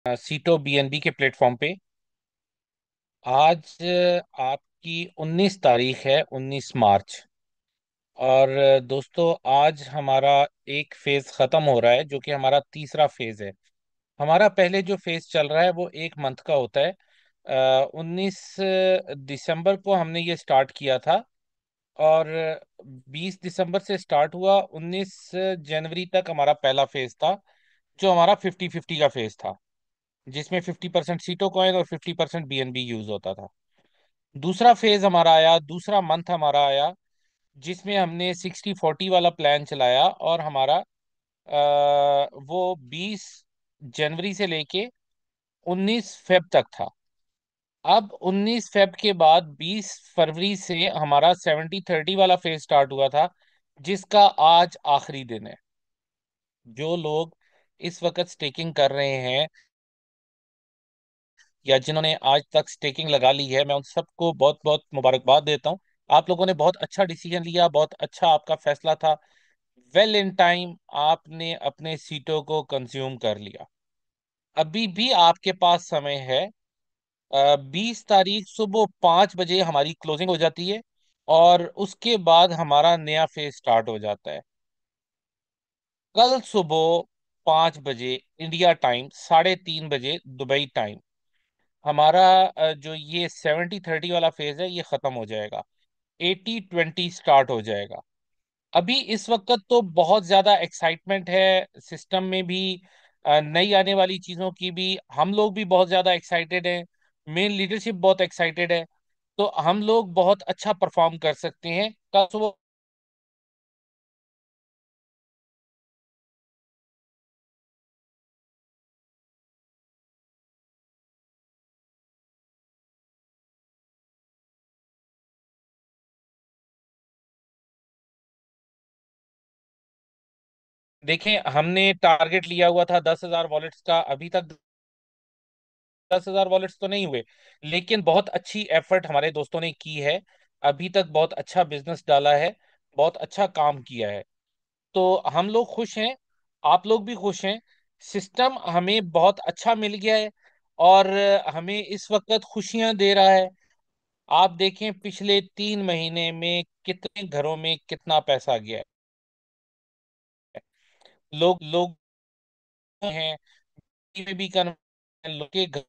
सीटो बीएनबी के प्लेटफॉर्म पे। आज आपकी 19 तारीख है, 19 मार्च। और दोस्तों, आज हमारा एक फेज खत्म हो रहा है, जो कि हमारा तीसरा फेज है। हमारा पहले जो फेज चल रहा है वो एक मंथ का होता है। 19 दिसंबर को हमने ये स्टार्ट किया था। और 20 दिसंबर से स्टार्ट हुआ, 19 जनवरी तक हमारा पहला फेज था, जो हमारा 50-50 का फेज था, जिसमें 50% सीटो कॉइन और 50% बीएनबी यूज होता था। दूसरा फेज हमारा आया, दूसरा मंथ हमारा आया, जिसमें हमने 60-40 वाला प्लान चलाया। और हमारा वो 20 जनवरी से लेके 19 फेब तक था। अब 19 फेब के बाद 20 फरवरी से हमारा 70-30 वाला फेज स्टार्ट हुआ था, जिसका आज आखिरी दिन है। जो लोग इस वक्त स्टेकिंग कर रहे हैं या जिन्होंने आज तक स्टेकिंग लगा ली है, मैं उन सबको बहुत बहुत मुबारकबाद देता हूँ। आप लोगों ने बहुत अच्छा डिसीजन लिया, बहुत अच्छा आपका फैसला था। वेल इन टाइम आपने अपने सीटों को कंज्यूम कर लिया। अभी भी आपके पास समय है। 20 तारीख सुबह 5 बजे हमारी क्लोजिंग हो जाती है, और उसके बाद हमारा नया फेज स्टार्ट हो जाता है। कल सुबह 5 बजे इंडिया टाइम, 3:30 बजे दुबई टाइम, हमारा जो ये 70-30 वाला फेज है ये खत्म हो जाएगा। 80-20 स्टार्ट हो जाएगा। अभी इस वक्त तो बहुत ज्यादा एक्साइटमेंट है सिस्टम में भी, नई आने वाली चीजों की भी। हम लोग भी बहुत ज्यादा एक्साइटेड हैं, मेन लीडरशिप बहुत एक्साइटेड है। तो हम लोग बहुत अच्छा परफॉर्म कर सकते हैं कल सुबह। देखें, हमने टारगेट लिया हुआ था 10,000 वॉलेट्स का। अभी तक 10,000 वॉलेट्स तो नहीं हुए, लेकिन बहुत अच्छी एफर्ट हमारे दोस्तों ने की है। अभी तक बहुत अच्छा बिजनेस डाला है, बहुत अच्छा काम किया है। तो हम लोग खुश हैं, आप लोग भी खुश हैं। सिस्टम हमें बहुत अच्छा मिल गया है, और हमें इस वक्त खुशियां दे रहा है। आप देखें, पिछले 3 महीने में कितने घरों में कितना पैसा गया है। लोग लोग हैं में भी लोग के घर।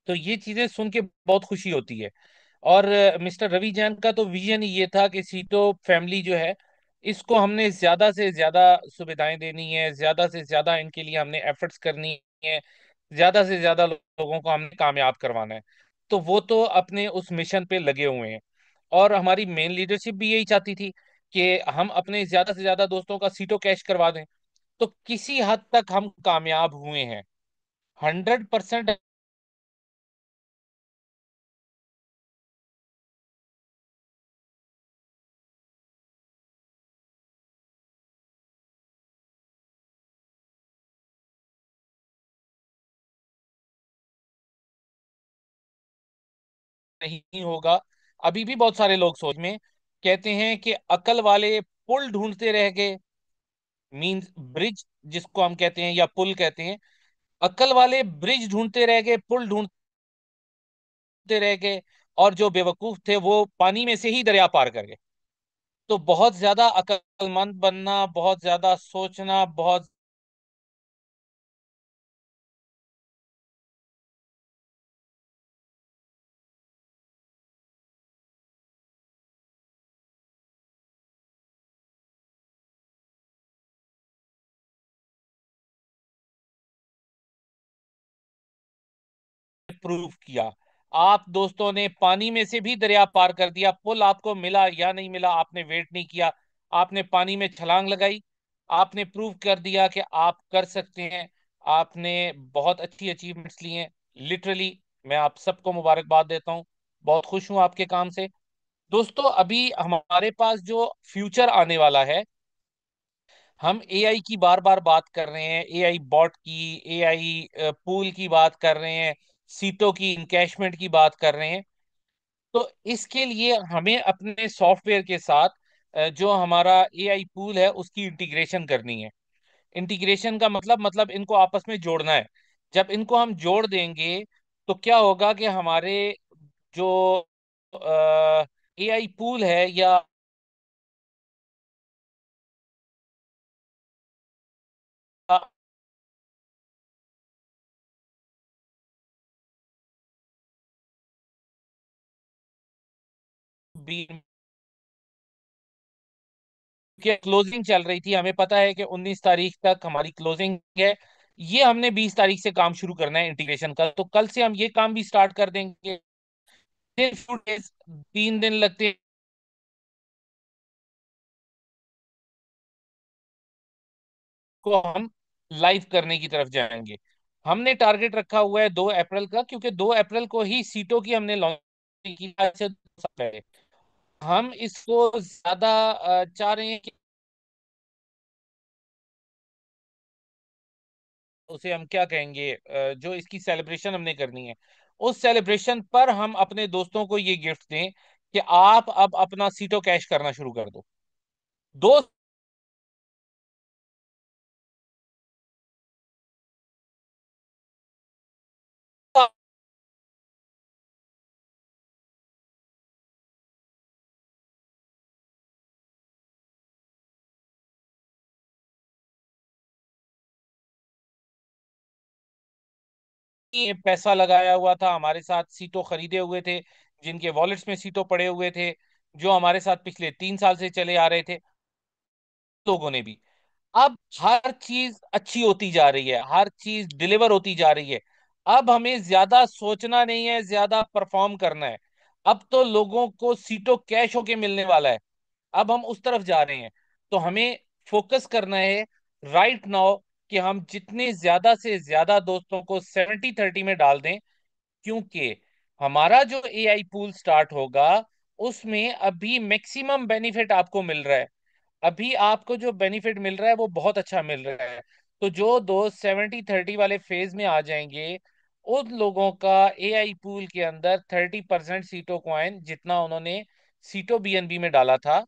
तो ये चीजें सुन के बहुत खुशी होती है। और मिस्टर रवि जैन का तो विजन ये था कि सीटो फैमिली जो है, इसको हमने ज्यादा से ज्यादा सुविधाएं देनी है, ज्यादा से ज्यादा इनके लिए हमने एफर्ट्स करनी है, ज्यादा से ज्यादा लोगों को हमने कामयाब करवाना है। तो वो तो अपने उस मिशन पे लगे हुए हैं। और हमारी मेन लीडरशिप भी यही चाहती थी कि हम अपने ज्यादा से ज्यादा दोस्तों का सीटो कैश करवा दें। तो किसी हद तक हम कामयाब हुए हैं। 100% नहीं होगा। अभी भी बहुत सारे लोग सोच में कहते हैं कि अकल वाले पुल ढूंढते रह गए। मींस ब्रिज जिसको हम कहते हैं या पुल कहते हैं, अकल वाले ब्रिज ढूंढते रह गए, पुल ढूंढते रह गए, और जो बेवकूफ थे वो पानी में से ही दरिया पार कर गए। तो बहुत ज्यादा अक्लमंद बनना, बहुत ज्यादा सोचना, बहुत प्रूव किया। आप दोस्तों ने पानी में से भी दरिया पार कर दिया। पुल आपको मिला या नहीं मिला, आपने वेट नहीं किया, आपने पानी में छलांग लगाई। आपने प्रूव कर दिया कि आप कर सकते हैं। आपने बहुत अच्छी अचीवमेंट्स ली हैं। लिटरली मैं आप सबको मुबारकबाद देता हूँ। बहुत खुश हूँ आपके काम से। दोस्तों, अभी हमारे पास जो फ्यूचर आने वाला है, हम एआई की बार बार बात कर रहे हैं, एआई बॉट की, एआई पूल की बात कर रहे हैं, सीटों की इनकैशमेंट की बात कर रहे हैं। तो इसके लिए हमें अपने सॉफ्टवेयर के साथ जो हमारा एआई पूल है उसकी इंटीग्रेशन करनी है। इंटीग्रेशन का मतलब इनको आपस में जोड़ना है। जब इनको हम जोड़ देंगे तो क्या होगा कि हमारे जो एआई पूल है या भी क्लोजिंग चल रही थी, हमें पता है कि 19 तारीख तक हमारी क्लोजिंग है। ये हमने 20 तारीख से काम शुरू करना है इंटीग्रेशन का, तो कल से हम ये काम भी स्टार्ट कर देंगे। 3 डेज, 3 दिन लगते हैं को हम लाइव करने की तरफ जाएंगे। हमने टारगेट रखा हुआ है 2 अप्रैल का, क्योंकि 2 अप्रैल को ही सीटों की हमने लॉन्च की आज से 2 साल पहले। हम इसको ज्यादा चाह रहे हैं कि उसे हम क्या कहेंगे, जो इसकी सेलिब्रेशन हमने करनी है, उस सेलिब्रेशन पर हम अपने दोस्तों को ये गिफ्ट दें कि आप अब अपना सीटों कैश करना शुरू कर दो। दोस्त ये पैसा लगाया हुआ था, हमारे साथ सीटों खरीदे हुए थे, जिनके वॉलेट्स में सीटों पड़े हुए थे, जो हमारे साथ पिछले 3 साल से चले आ रहे थे, लोगों ने भी। अब हर चीज अच्छी होती जा रही है, हर चीज डिलीवर होती जा रही है। अब हमें ज्यादा सोचना नहीं है, ज्यादा परफॉर्म करना है। अब तो लोगों को सीटों कैश होके मिलने वाला है। अब हम उस तरफ जा रहे हैं। तो हमें फोकस करना है राइट नाउ कि हम जितने ज्यादा से ज्यादा दोस्तों को 70-30 में डाल दें, क्योंकि हमारा जो एआई पूल स्टार्ट होगा उसमें अभी मैक्सिमम बेनिफिट आपको मिल रहा है। अभी आपको जो बेनिफिट मिल रहा है वो बहुत अच्छा मिल रहा है। तो जो दोस्त 70-30 वाले फेज में आ जाएंगे, उन लोगों का एआई पूल के अंदर 30% सीटों कॉइन, जितना उन्होंने सीटों बीएनबी में डाला था,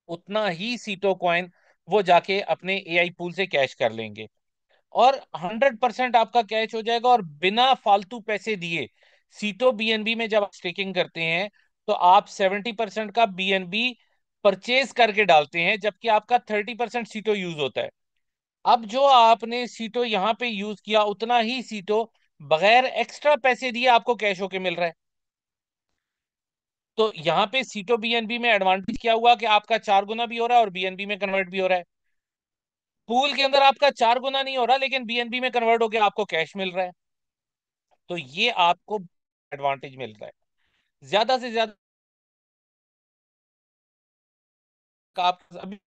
उतना ही सीटों कॉइन वो जाके अपने एआई पूल से कैश कर लेंगे। और 100% आपका कैश हो जाएगा, और बिना फालतू पैसे दिए। सीटों बीएनबी में जब आप स्टेकिंग करते हैं तो आप 70% का बीएनबी परचेज करके डालते हैं, जबकि आपका 30% सीटों यूज होता है। अब जो आपने सीटों यहाँ पे यूज किया, उतना ही सीटों बगैर एक्स्ट्रा पैसे दिए आपको कैश होके मिल रहा है। तो यहाँ पे सीटों बीएनबी में एडवांटेज क्या हुआ कि आपका 4 गुना भी हो रहा है और बीएनबी में कन्वर्ट भी हो रहा है। पूल के अंदर आपका 4 गुना नहीं हो रहा, लेकिन बीएनबी में कन्वर्ट होकर आपको कैश मिल रहा है। तो ये आपको एडवांटेज मिल रहा है। ज्यादा से ज्यादा आप अभी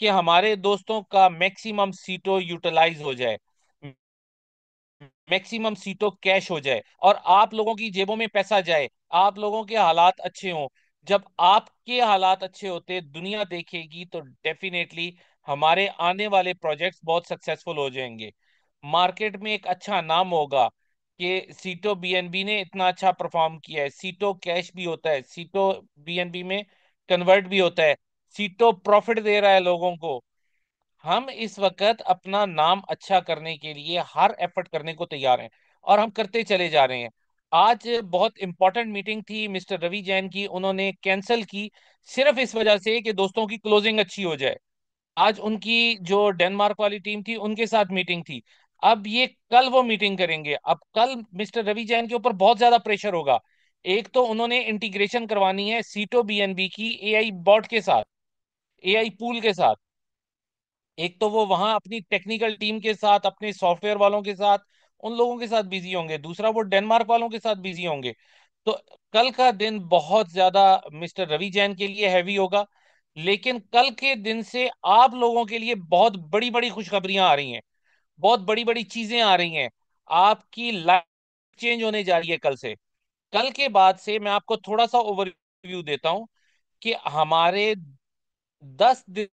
कि हमारे दोस्तों का मैक्सिमम सीटों यूटिलाइज हो जाए, मैक्सिमम सीटों कैश हो जाए, और आप लोगों की जेबों में पैसा जाए, आप लोगों के हालात अच्छे हों। जब आपके हालात अच्छे होते दुनिया देखेगी, तो डेफिनेटली हमारे आने वाले प्रोजेक्ट्स बहुत सक्सेसफुल हो जाएंगे। मार्केट में एक अच्छा नाम होगा कि सीटों बीएनबी ने इतना अच्छा परफॉर्म किया है। सीटों कैश भी होता है, सीटों बीएनबी में कन्वर्ट भी होता है, सीटों प्रॉफिट दे रहा है लोगों को। हम इस वक्त अपना नाम अच्छा करने के लिए हर एफर्ट करने को तैयार हैं, और हम करते चले जा रहे हैं। आज बहुत इंपॉर्टेंट मीटिंग थी मिस्टर रवि जैन की, उन्होंने कैंसिल की सिर्फ इस वजह से कि दोस्तों की क्लोजिंग अच्छी हो जाए। आज उनकी जो डेनमार्क वाली टीम थी उनके साथ मीटिंग थी। अब ये कल वो मीटिंग करेंगे। अब कल मिस्टर रवि जैन के ऊपर बहुत ज्यादा प्रेशर होगा। एक तो उन्होंने इंटीग्रेशन करवानी है सीटो बीएनबी की एआई बॉट के साथ, एआई पूल के साथ। एक तो वो वहां अपनी टेक्निकल टीम के साथ, अपने सॉफ्टवेयर वालों के साथ, उन लोगों के साथ बिजी होंगे। दूसरा वो डेनमार्क वालों के साथ बिजी होंगे। तो कल का दिन बहुत ज्यादा मिस्टर रवि जैन के लिए हैवी होगा। लेकिन कल के दिन से आप लोगों के लिए बहुत बड़ी बड़ी खुशखबरियां आ रही हैं। बहुत बड़ी बड़ी चीजें आ रही हैं। आपकी लाइफ चेंज होने जा रही है कल से। कल के बाद से मैं आपको थोड़ा सा ओवरव्यू देता हूं कि हमारे 10 दिन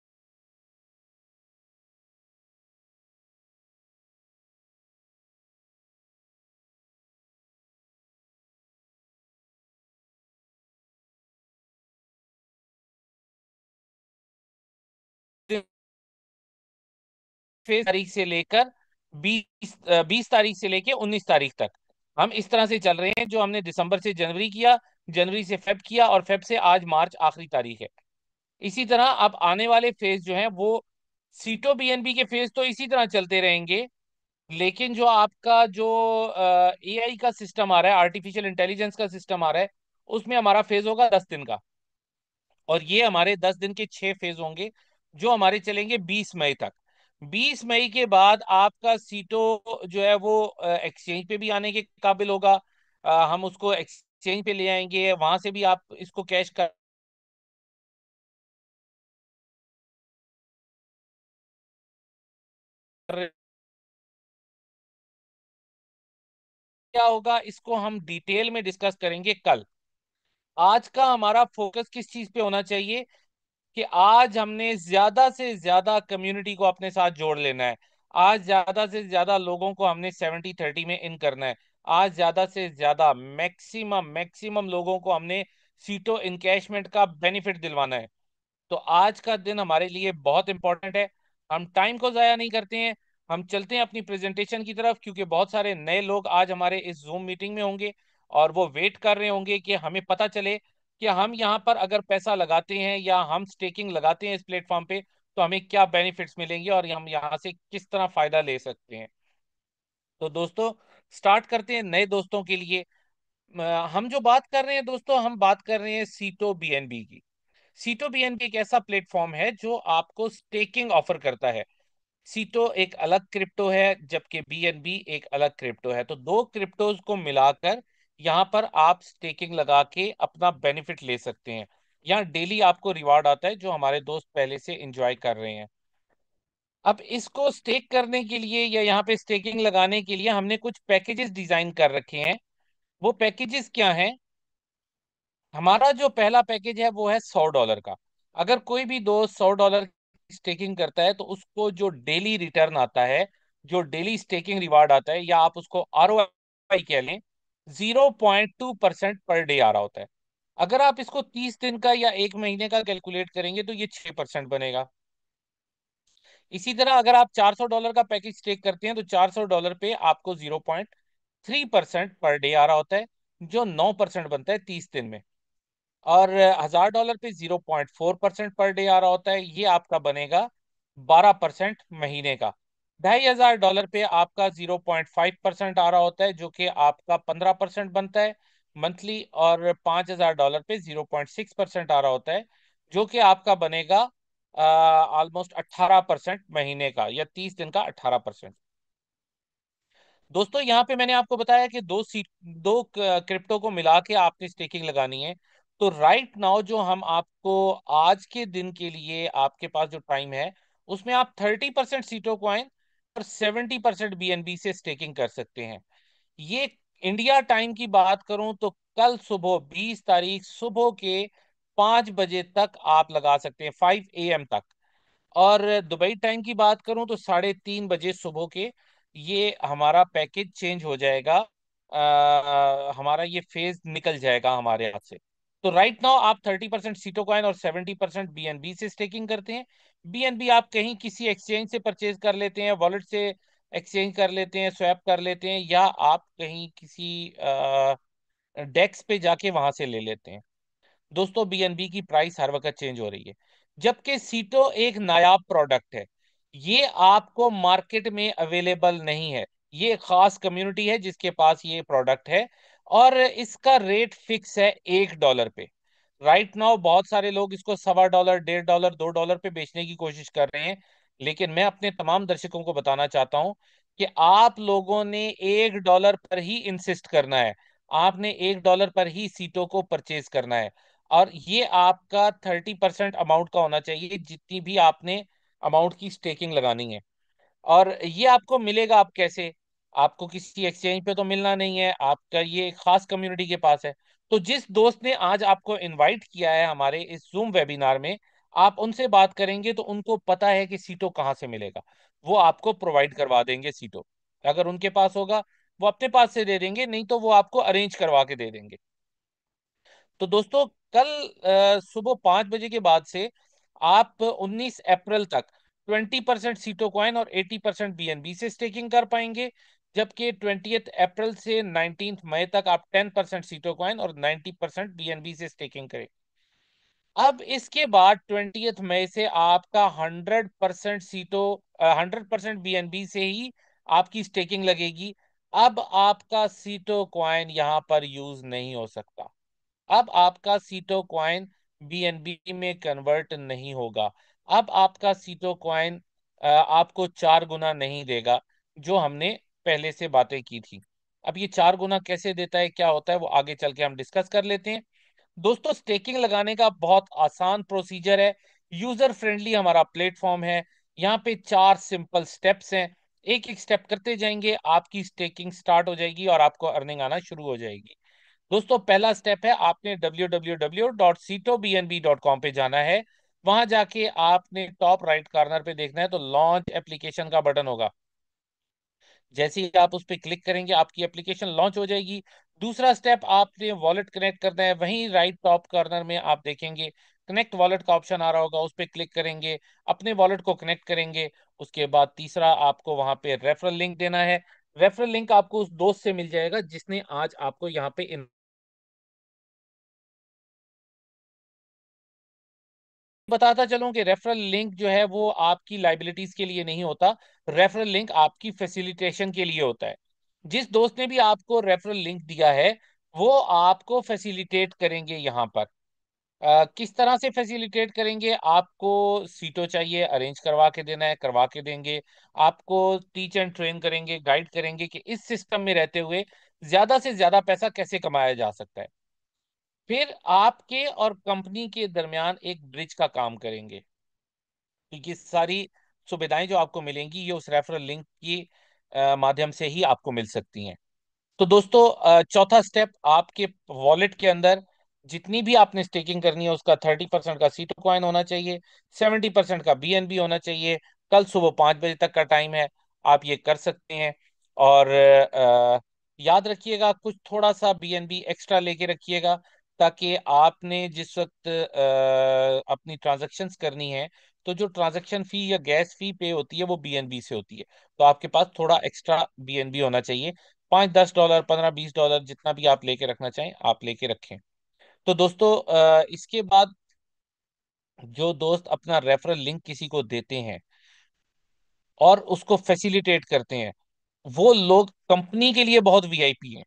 फेज तारीख से लेकर 20 तारीख से लेकर 19 तारीख तक हम इस तरह से चल रहे हैं। जो हमने दिसंबर से जनवरी किया, जनवरी से फेब किया, और फेब से आज मार्च आखिरी तारीख है। इसी तरह अब आने वाले फेज जो है वो सीटो बीएनबी के फेज तो इसी तरह चलते रहेंगे। लेकिन जो आपका जो एआई का सिस्टम आ रहा है, आर्टिफिशियल इंटेलिजेंस का सिस्टम आ रहा है, उसमें हमारा फेज होगा 10 दिन का। और ये हमारे 10 दिन के 6 फेज होंगे जो हमारे चलेंगे 20 मई तक। 20 मई के बाद आपका सीटो जो है वो एक्सचेंज पे भी आने के काबिल होगा। हम उसको एक्सचेंज पे ले आएंगे, वहां से भी आप इसको कैश कर क्या होगा इसको हम डिटेल में डिस्कस करेंगे कल। आज का हमारा फोकस किस चीज पे होना चाहिए कि आज हमने ज्यादा से ज्यादा कम्युनिटी को अपने साथ जोड़ लेना है। आज ज्यादा से ज्यादा लोगों को हमने 70-30 में इन करना है। आज ज्यादा से ज्यादा मैक्सिमम मैक्सिमम लोगों को हमने सीटों इनकैशमेंट का बेनिफिट दिलवाना है। तो आज का दिन हमारे लिए बहुत इंपॉर्टेंट है। हम टाइम को जाया नहीं करते हैं, हम चलते हैं अपनी प्रेजेंटेशन की तरफ, क्योंकि बहुत सारे नए लोग आज हमारे इस जूम मीटिंग में होंगे और वो वेट कर रहे होंगे कि हमें पता चले कि हम यहाँ पर अगर पैसा लगाते हैं या हम स्टेकिंग लगाते हैं इस प्लेटफॉर्म पे तो हमें क्या बेनिफिट्स मिलेंगे और हम यहाँ से किस तरह फायदा ले सकते हैं। तो दोस्तों, स्टार्ट करते हैं नए दोस्तों के लिए। हम जो बात कर रहे हैं दोस्तों, हम बात कर रहे हैं सीटो बीएनबी की। सीटो बीएनबी एक ऐसा प्लेटफॉर्म है जो आपको स्टेकिंग ऑफर करता है। सीटो एक अलग क्रिप्टो है जबकि बीएनबी एक अलग क्रिप्टो है। तो दो क्रिप्टोज को मिलाकर यहाँ पर आप स्टेकिंग लगा के अपना बेनिफिट ले सकते हैं। यहाँ डेली आपको रिवार्ड आता है जो हमारे दोस्त पहले से एंजॉय कर रहे हैं। अब इसको स्टेक करने के लिए या यहाँ पे स्टेकिंग लगाने के लिए हमने कुछ पैकेजेस डिजाइन कर रखे हैं। वो पैकेजेस क्या हैं? हमारा जो पहला पैकेज है वो है $100 का। अगर कोई भी दोस्त $100 स्टेकिंग करता है तो उसको जो डेली रिटर्न आता है, जो डेली स्टेकिंग रिवार्ड आता है, या आप उसको आरओआई कह लें, 0.2% पर डे आ रहा होता है। अगर आप इसको 30 दिन का या 1 महीने का कैलकुलेट करेंगे तो ये 6% बनेगा। इसी तरह अगर आप $400 का पैकेज स्टेक करते हैं तो $400 पे आपको 0.3% पर डे आ रहा होता है, जो 9% बनता है 30 दिन में। और $1000 पे 0.4% पर डे आ रहा होता है, ये आपका बनेगा 12% महीने का। $2500 पे आपका 0.5% आ रहा होता है, जो कि आपका 15% बनता है मंथली। और $5000 पे 0.6% आ रहा होता है, जो कि आपका बनेगा ऑलमोस्ट 18% महीने का, या 30 दिन का 18%। दोस्तों, यहाँ पे मैंने आपको बताया कि दो क्रिप्टो को मिला के आपने स्टेकिंग लगानी है। तो राइट नाउ जो हम आपको आज के दिन के लिए आपके पास जो टाइम है उसमें आप 30% सीटो कॉइन और 70% बीएनबी से स्टेकिंग कर सकते हैं। ये इंडिया टाइम की बात करूं तो कल सुबह 20 तारीख सुबह के 5 बजे तक आप लगा सकते हैं, 5 AM तक। और दुबई टाइम की बात करूं तो 3:30 बजे सुबह के ये हमारा पैकेज चेंज हो जाएगा। हमारा ये फेज निकल जाएगा हमारे हाथ से। तो राइट नाउ आप 30% सीटो कॉइन और 70% बीएनबी से स्टेकिंग करते हैं। बीएनबी आप कहीं किसी एक्सचेंज से परचेज कर लेते हैं, वॉलेट से एक्सचेंज कर लेते हैं, स्वैप कर लेते हैं, या आप कहीं किसी डेक्स पे जाके वहां से ले लेते हैं। दोस्तों, बीएनबी की प्राइस हर वक्त चेंज हो रही है, जबकि सीटो एक नायाब प्रोडक्ट है। ये आपको मार्केट में अवेलेबल नहीं है। ये एक खास कम्युनिटी है जिसके पास ये प्रोडक्ट है, और इसका रेट फिक्स है $1 पे। राइट नाउ बहुत सारे लोग इसको $1.25, $1.5, $2 पे बेचने की कोशिश कर रहे हैं। लेकिन मैं अपने तमाम दर्शकों को बताना चाहता हूं कि आप लोगों ने $1 पर ही इंसिस्ट करना है। आपने $1 पर ही सीटों को परचेज करना है। और ये आपका 30% अमाउंट का होना चाहिए जितनी भी आपने अमाउंट की स्टेकिंग लगानी है। और ये आपको मिलेगा आप कैसे? आपको किसी एक्सचेंज पे तो मिलना नहीं है, आपका ये एक खास कम्युनिटी के पास है। तो जिस दोस्त ने आज आपको इनवाइट किया है हमारे इस जूम वेबिनार में, आप उनसे बात करेंगे तो उनको पता है कि सीटो कहाँ से मिलेगा। वो आपको प्रोवाइड करवा देंगे सीटो। अगर उनके पास होगा वो अपने पास से दे देंगे, नहीं तो वो आपको अरेंज करवा के दे देंगे। तो दोस्तों, कल सुबह 5 बजे के बाद से आप 19 अप्रैल तक 20% सीटो कॉइन और 80% बीएनबी से स्टेकिंग कर पाएंगे। जबकि 20 अप्रैल से 19 मई तक आप 10% सीटो कॉइन और 90% बीएनबी से स्टेकिंग करें। अब इसके बाद 20 मई से आपका 100% सीटो 100% बीएनबी से ही आपकी स्टेकिंग लगेगी। अब आपका सीटो कॉइन यहाँ पर यूज नहीं हो सकता। अब आपका सीटो कॉइन बीएनबी में कन्वर्ट नहीं होगा। अब आपका सीटो कॉइन आपको 4 गुना नहीं देगा, जो हमने पहले से बातें की थी। अब ये 4 गुना कैसे देता है, क्या होता है, वो आगे चल के हम डिस्कस कर लेते हैं। दोस्तों, स्टेकिंग लगाने का बहुत आसान प्रोसीजर है। यूजर फ्रेंडली हमारा प्लेटफॉर्म है। यहाँ पे 4 सिंपल स्टेप्स हैं। एक एक स्टेप करते जाएंगे, आपकी स्टेकिंग स्टार्ट हो जाएगी और आपको अर्निंग आना शुरू हो जाएगी। दोस्तों, पहला स्टेप है, आपने www.citobnb.com पे जाना है। वहां जाके आपने टॉप राइट कॉर्नर पे देखना है, तो लॉन्च एप्लीकेशन का बटन होगा। जैसे ही आप उस पर क्लिक करेंगे, आपकी एप्लीकेशन लॉन्च हो जाएगी। दूसरा स्टेप, आपने वॉलेट कनेक्ट करना है। वहीं राइट टॉप कॉर्नर में आप देखेंगे कनेक्ट वॉलेट का ऑप्शन आ रहा होगा, उस पर क्लिक करेंगे, अपने वॉलेट को कनेक्ट करेंगे। उसके बाद तीसरा, आपको वहां पे रेफरल लिंक देना है। रेफरल लिंक आपको उस दोस्त से मिल जाएगा जिसने आज आपको यहाँ पे बताता चलूं कि रेफरल लिंक जो है वो आपकी लाइबिलिटीज के लिए नहीं होता। रेफरल लिंक आपकी फैसिलिटेशन के लिए होता है। जिस दोस्त ने भी आपको रेफरल लिंक दिया है, वो आपको फैसिलिटेट करेंगे यहाँ पर। किस तरह से फैसिलिटेट करेंगे? आपको सीटों चाहिए, अरेंज करवा के देना है, करवा के देंगे। आपको टीच एंड ट्रेन करेंगे, गाइड करेंगे कि इस सिस्टम में रहते हुए ज्यादा से ज्यादा पैसा कैसे कमाया जा सकता है। फिर आपके और कंपनी के दरमियान एक ब्रिज का काम करेंगे। तो ये सारी सुविधाएं जो आपको मिलेंगी, ये उस रेफरल लिंक की माध्यम से ही आपको मिल सकती हैं। तो दोस्तों, चौथा स्टेप, आपके वॉलेट के अंदर जितनी भी आपने स्टेकिंग करनी है उसका 30% का सीटो कॉइन होना चाहिए, 70% का बीएनबी होना चाहिए। कल सुबह 5 बजे तक का टाइम है, आप ये कर सकते हैं। और याद रखिएगा, कुछ थोड़ा सा बीएनबी एक्स्ट्रा लेके रखिएगा, ताकि आपने जिस वक्त अपनी ट्रांजैक्शंस करनी है, तो जो ट्रांजैक्शन फी या गैस फी पे होती है वो बीएनबी से होती है। तो आपके पास थोड़ा एक्स्ट्रा बीएनबी होना चाहिए। $5-10, 15-20, जितना भी आप लेके रखना चाहें आप लेके रखें। तो दोस्तों, इसके बाद जो दोस्त अपना रेफरल लिंक किसी को देते हैं और उसको फैसिलिटेट करते हैं, वो लोग कंपनी के लिए बहुत वीआईपी हैं।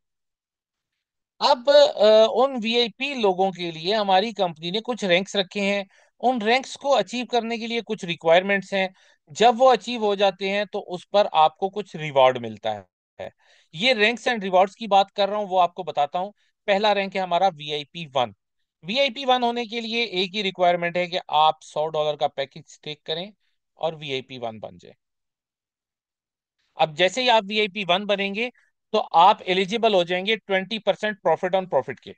अब उन वीआईपी लोगों के लिए हमारी कंपनी ने कुछ रैंक्स रखे हैं। उन रैंक्स को अचीव करने के लिए कुछ रिक्वायरमेंट्स हैं। जब वो अचीव हो जाते हैं तो उस पर आपको कुछ रिवॉर्ड मिलता है। ये रैंक्स एंड रिवॉर्ड्स की बात कर रहा हूँ, वो आपको बताता हूँ। पहला रैंक है हमारा वीआईपी 1। वीआईपी 1 होने के लिए एक ही रिक्वायरमेंट है कि आप $100 का पैकेज स्टेक करें और वीआईपी 1 बन जाए। अब जैसे ही आप वीआईपी 1 बनेंगे, तो आप एलिजिबल हो जाएंगे 20% प्रॉफिट ऑन प्रॉफिट के।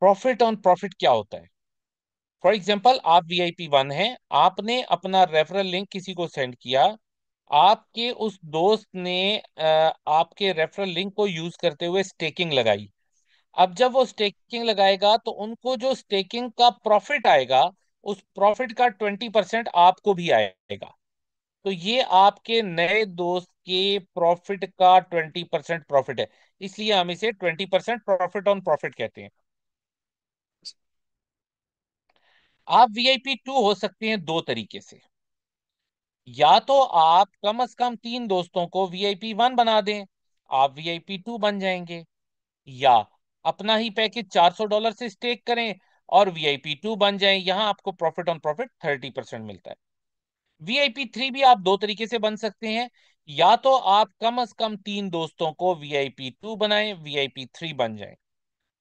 प्रॉफिट ऑन प्रॉफिट क्या होता है? फॉर एग्जाम्पल, आप वीआईपी 1 हैं, आपने अपना रेफरल लिंक किसी को सेंड किया। आपके उस दोस्त ने आपके रेफरल लिंक को यूज करते हुए स्टेकिंग लगाई। अब जब वो स्टेकिंग लगाएगा तो उनको जो स्टेकिंग का प्रॉफिट आएगा, उस प्रॉफिट का 20% आपको भी आएगा। तो ये आपके नए दोस्त के प्रॉफिट का 20% प्रॉफिट है। इसलिए हम इसे 20% प्रॉफिट ऑन प्रॉफिट कहते हैं। आप वीआईपी 2 हो सकते हैं दो तरीके से। या तो आप कम से कम 3 दोस्तों को वीआईपी 1 बना दें, आप वीआईपी 2 बन जाएंगे। या अपना ही पैकेज $400 से स्टेक करें और वीआईपी 2 बन जाए, यहां आपको प्रॉफिट ऑन प्रॉफिट 30% मिलता है। वीआईपी 3 भी आप दो तरीके से बन सकते हैं। या तो आप कम से कम 3 दोस्तों को वीआईपी 2 बनाएं, वीआईपी 3 बन जाए।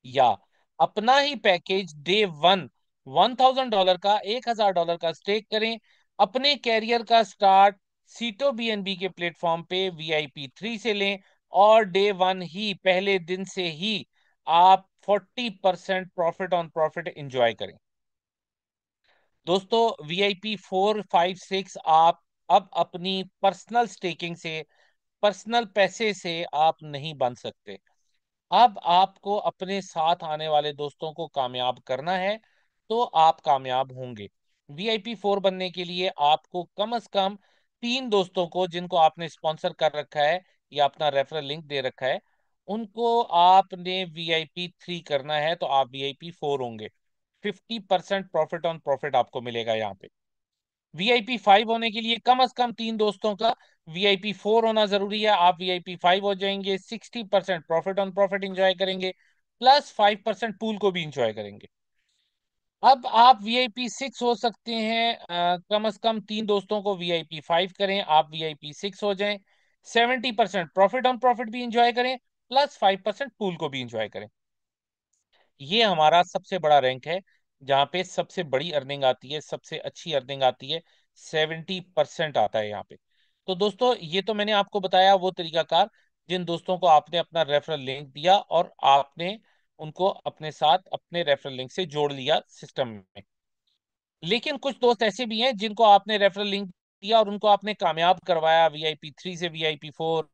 या अपना ही पैकेज डे 1 $1000 का $1000 का स्टेक करें। अपने कैरियर का स्टार्ट सीटो बीएनबी के प्लेटफॉर्म पे VIP 3 से लें, और डे वन ही, पहले दिन से ही आप 40% प्रॉफिट ऑन प्रॉफिट इंजॉय करें। दोस्तों VIP 4, 5, 6 आप अब अपनी पर्सनल स्टेकिंग से, पर्सनल पैसे से आप नहीं बन सकते। अब आपको अपने साथ आने वाले दोस्तों को कामयाब करना है, तो आप कामयाब होंगे। VIP 4 बनने के लिए आपको कम से कम 3 दोस्तों को, जिनको आपने स्पॉन्सर कर रखा है या अपना रेफरल लिंक दे रखा है, उनको आपने VIP 3 करना है, तो आप VIP 4 होंगे। 50% प्रॉफिट ऑन प्रॉफिट आपको मिलेगा यहाँ पे। VIP 5 होने के लिए कम से कम 3 दोस्तों का VIP 4 होना जरूरी है। आप VIP 5 हो जाएंगे, 60% प्रॉफिट ऑन प्रॉफिट इंजॉय करेंगे, प्लस 5% पूल को भी इंजॉय करेंगे। अब आप VIP 6 हो सकते हैं, कम से कम 3 दोस्तों को VIP 5 करें, आप VIP 6 हो जाएं, 70% प्रॉफिट ऑन प्रॉफिट भी इंजॉय करें, प्लस 5% पूल को भी इंजॉय करें। ये हमारा सबसे बड़ा रैंक है, जहाँ पे सबसे बड़ी अर्निंग आती है, सबसे अच्छी अर्निंग आती है। 70% आता है यहाँ पे। तो दोस्तों, ये तो मैंने आपको बताया वो तरीकाकार, जिन दोस्तों को आपने अपना रेफरल लिंक दिया और आपने उनको अपने साथ अपने रेफरल लिंक से जोड़ लिया सिस्टम में। लेकिन कुछ दोस्त ऐसे भी हैं जिनको आपने रेफरल लिंक दिया और उनको आपने कामयाब करवाया, VIP 3 से VIP 4,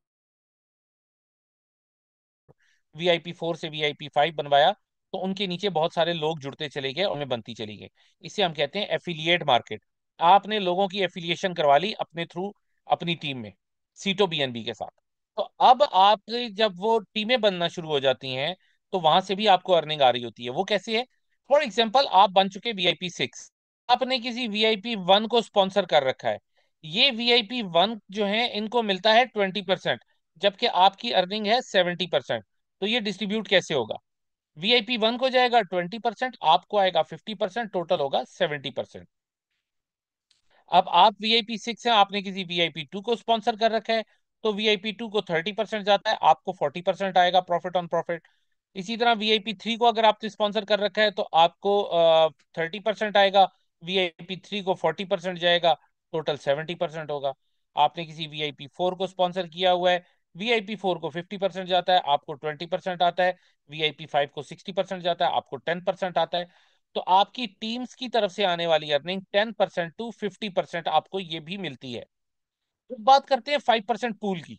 VIP 4 से VIP 5 बनवाया, तो उनके नीचे बहुत सारे लोग जुड़ते चले गए और उनमें बनती चली गई। इसे हम कहते हैं एफिलिएट मार्केट। आपने लोगों की एफिलिएशन करवा ली अपने थ्रू, अपनी टीम में, सीटो बीएनबी के साथ। तो अब आप जब वो टीमें बनना शुरू हो जाती हैं, तो वहां से भी आपको अर्निंग आ रही होती है। वो कैसे है? फॉर एग्जाम्पल, आप बन चुके VIP 6, आपने किसी VIP 1 को स्पॉन्सर कर रखा है। ये VIP 1 जो है, इनको मिलता है 20%, जबकि आपकी अर्निंग है 70%। तो ये डिस्ट्रीब्यूट कैसे होगा? VIP 1 को जाएगा 20%, आपको आएगा 50%, टोटल होगा 70%। अब आप VIP 6 हैं, आपने किसी VIP 2 को स्पॉन्सर कर रखा है, तो VIP 2 को 30% जाता है, आपको 40% आएगा प्रॉफिट ऑन प्रॉफिट। इसी तरह VIP 3 को अगर आपने स्पॉन्सर कर रखा है, तो आपको 30% आएगा, VIP 3 को 40% जाएगा, टोटल 70% होगा। आपने किसी VIP 4 को स्पॉन्सर किया हुआ है, VIP 4 को 50% जाता है, आपको 20% आता है। VIP 5 को 60% जाता है, आपको 10% आता है। तो आपकी टीम्स की तरफ से आने वाली अर्निंग 10% to 50% आपको ये भी मिलती है। तो बात करते हैं 5% पूल की।